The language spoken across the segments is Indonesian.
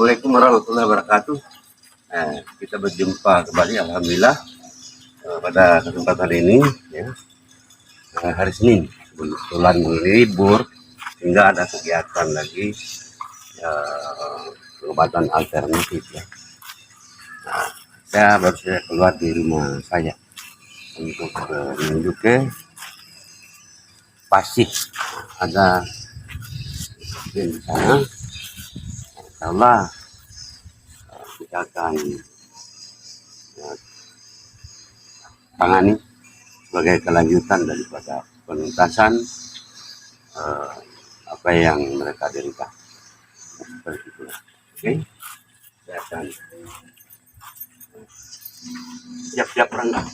Assalamualaikum warahmatullahi wabarakatuh. Kita berjumpa kembali, alhamdulillah, pada kesempatan ini ya, hari Senin, kebetulan libur sehingga ada kegiatan lagi pengobatan alternatif ya. Saya baru saja keluar di rumah saya untuk menuju ke Pasir. Ada di sana. Insyaallah kita akan tangani sebagai kelanjutan daripada penuntasan apa yang mereka derita. Seperti itu. Oke, saya akan siap-siap berangkat.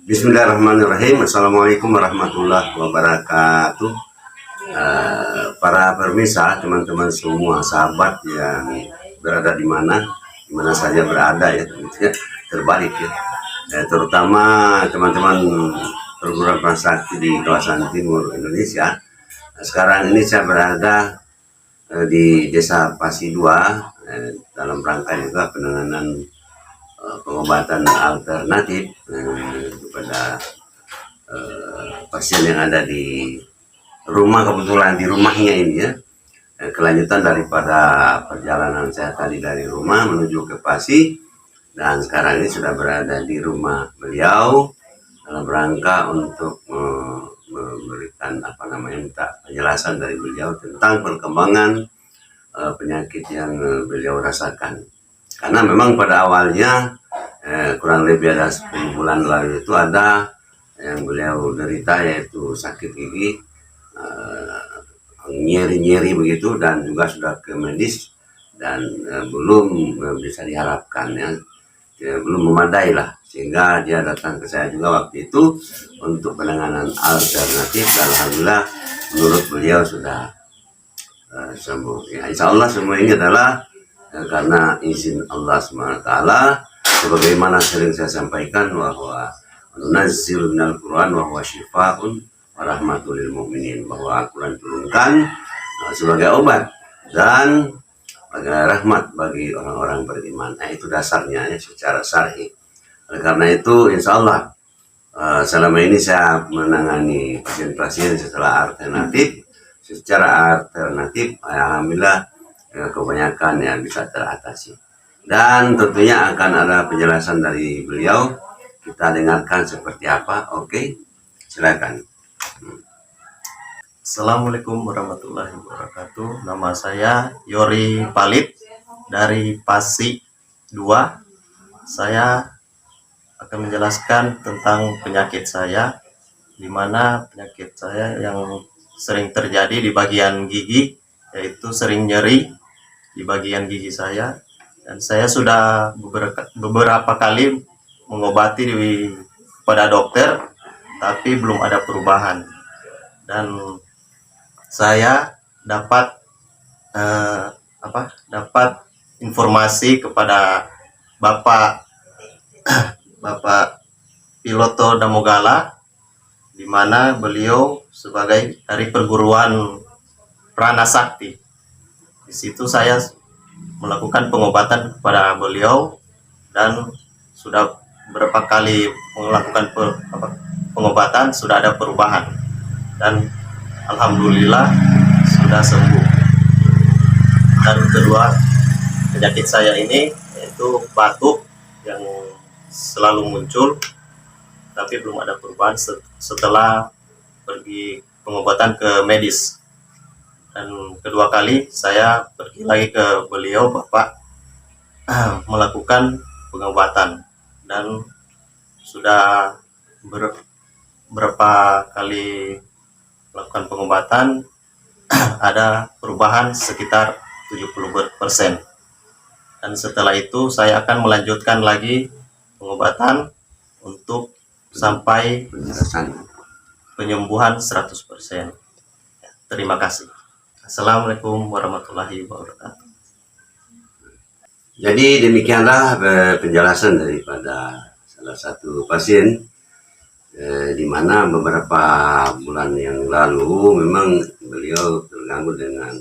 Bismillahirrahmanirrahim. Assalamualaikum warahmatullahi wabarakatuh. Para pemirsa, teman-teman semua, sahabat yang berada di mana saja berada ya, terbalik ya. Terutama teman-teman perguruan prasakti di kawasan timur Indonesia. Sekarang ini saya berada di Desa Pasi 2 dalam rangka juga penanganan pengobatan alternatif kepada pasien yang ada di rumah, kebetulan di rumahnya ini ya. Kelanjutan daripada perjalanan saya tadi dari rumah menuju ke Pasi, dan sekarang ini sudah berada di rumah beliau dalam rangka untuk memberikan minta penjelasan dari beliau tentang perkembangan penyakit yang beliau rasakan. Karena memang pada awalnya kurang lebih ada 10 bulan lalu itu ada yang beliau derita, yaitu sakit gigi, nyeri-nyeri begitu, dan juga sudah ke medis dan belum bisa diharapkan ya, belum memadai lah, sehingga dia datang ke saya juga waktu itu untuk penanganan alternatif, dan alhamdulillah menurut beliau sudah sembuh ya. Insya Allah semua ini adalah karena izin Allah SWT, sebagaimana sering saya sampaikan bahwa nunazzilu minal Qur'an wa huwa syifaa'un wa rahmatul lil mu'minin, bahwa Al-Quran turunkan sebagai obat dan rahmat bagi orang-orang beriman. Nah, itu dasarnya ya, secara syar'i. Oleh karena itu, insya Allah selama ini saya menangani pasien-pasien secara alternatif. Secara alternatif, alhamdulillah kebanyakan yang bisa teratasi. Dan tentunya akan ada penjelasan dari beliau. Kita dengarkan seperti apa. Oke, silakan. Assalamualaikum warahmatullahi wabarakatuh. Nama saya Yori Palit dari Pasi 2. Saya akan menjelaskan tentang penyakit saya, di mana penyakit saya yang sering terjadi di bagian gigi, yaitu sering nyeri di bagian gigi saya, dan saya sudah beberapa kali mengobati pada dokter, tapi belum ada perubahan. Dan saya dapat informasi kepada Bapak Piloto Damogala, di mana beliau sebagai dari perguruan Pranasakti. Di situ saya melakukan pengobatan kepada beliau, dan sudah berapa kali melakukan pengobatan sudah ada perubahan, dan alhamdulillah sudah sembuh. Dan kedua, penyakit saya ini yaitu batuk yang selalu muncul, tapi belum ada perubahan setelah pergi pengobatan ke medis. Dan kedua kali saya pergi lagi ke beliau, Bapak, melakukan pengobatan, dan sudah berapa kali melakukan pengobatan ada perubahan sekitar 70%. Dan setelah itu saya akan melanjutkan lagi pengobatan untuk sampai penyembuhan 100%. Terima kasih. Assalamualaikum warahmatullahi wabarakatuh. Jadi demikianlah penjelasan daripada salah satu pasien, di mana beberapa bulan yang lalu memang beliau terganggu dengan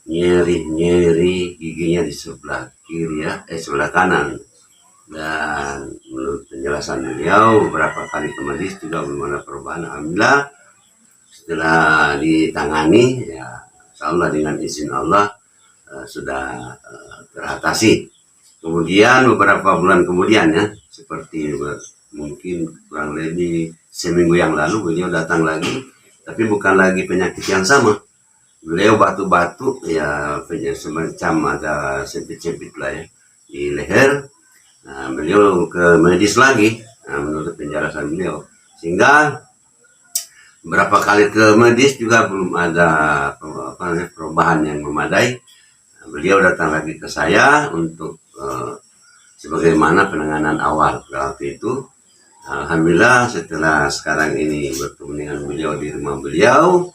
nyeri giginya di sebelah kiri ya, sebelah kanan. Dan menurut penjelasan beliau beberapa kali ke medis juga belum ada perubahan. Alhamdulillah setelah ditangani ya, insyaallah dengan izin Allah sudah teratasi. Kemudian beberapa bulan kemudian ya, seperti mungkin kurang lebih seminggu yang lalu beliau datang lagi, tapi bukan lagi penyakit yang sama. Beliau batuk-batuk ya, semacam ada sempit-sempit lah ya di leher. Nah, beliau ke medis lagi, menurut penjelasan beliau, sehingga berapa kali ke medis juga belum ada perubahan yang memadai. Nah, beliau datang lagi ke saya untuk sebagaimana penanganan awal waktu itu. Alhamdulillah setelah sekarang ini bertemu dengan beliau di rumah beliau,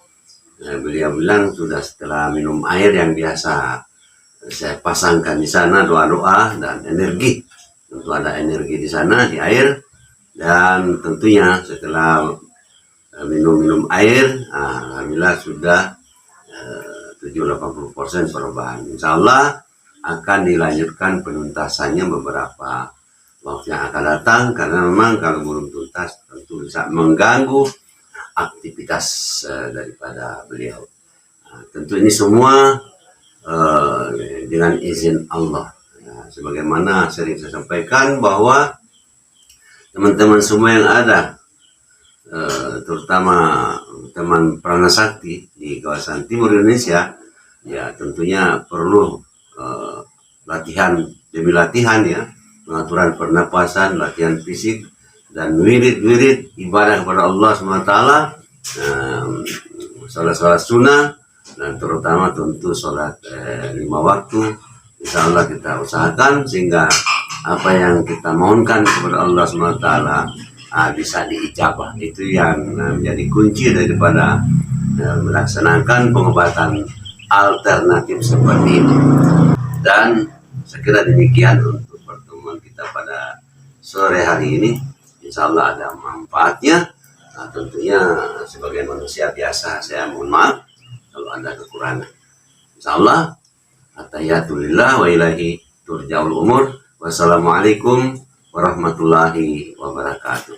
beliau bilang sudah setelah minum air yang biasa saya pasangkan di sana, doa-doa dan energi, tentu ada energi di sana di air, dan tentunya setelah minum air, alhamdulillah sudah 70-80% perubahan. Insya Allah akan dilanjutkan penuntasannya beberapa waktu yang akan datang, karena memang kalau belum tuntas tentu bisa mengganggu aktivitas daripada beliau. Tentu ini semua dengan izin Allah. Sebagaimana sering saya sampaikan bahwa teman-teman semua yang ada, terutama teman Pranasakti di kawasan timur Indonesia, ya tentunya perlu latihan demi latihan, ya, pengaturan pernapasan, latihan fisik, dan wirid-wirid ibadah kepada Allah SWT, sholat-sholat sunnah, dan terutama tentu sholat 5 waktu. Insya Allah kita usahakan sehingga apa yang kita mohonkan kepada Allah SWT bisa diijabah. Itu yang menjadi kunci daripada melaksanakan pengobatan alternatif seperti ini. Dan saya kira demikian untuk pertemuan kita pada sore hari ini. Insya Allah ada manfaatnya. Tentunya sebagai manusia biasa saya mohon maaf kalau ada kekurangan. Insya Allah atayatulillah wa ilahi turja'ul umur. Wassalamualaikum warahmatullahi wabarakatuh.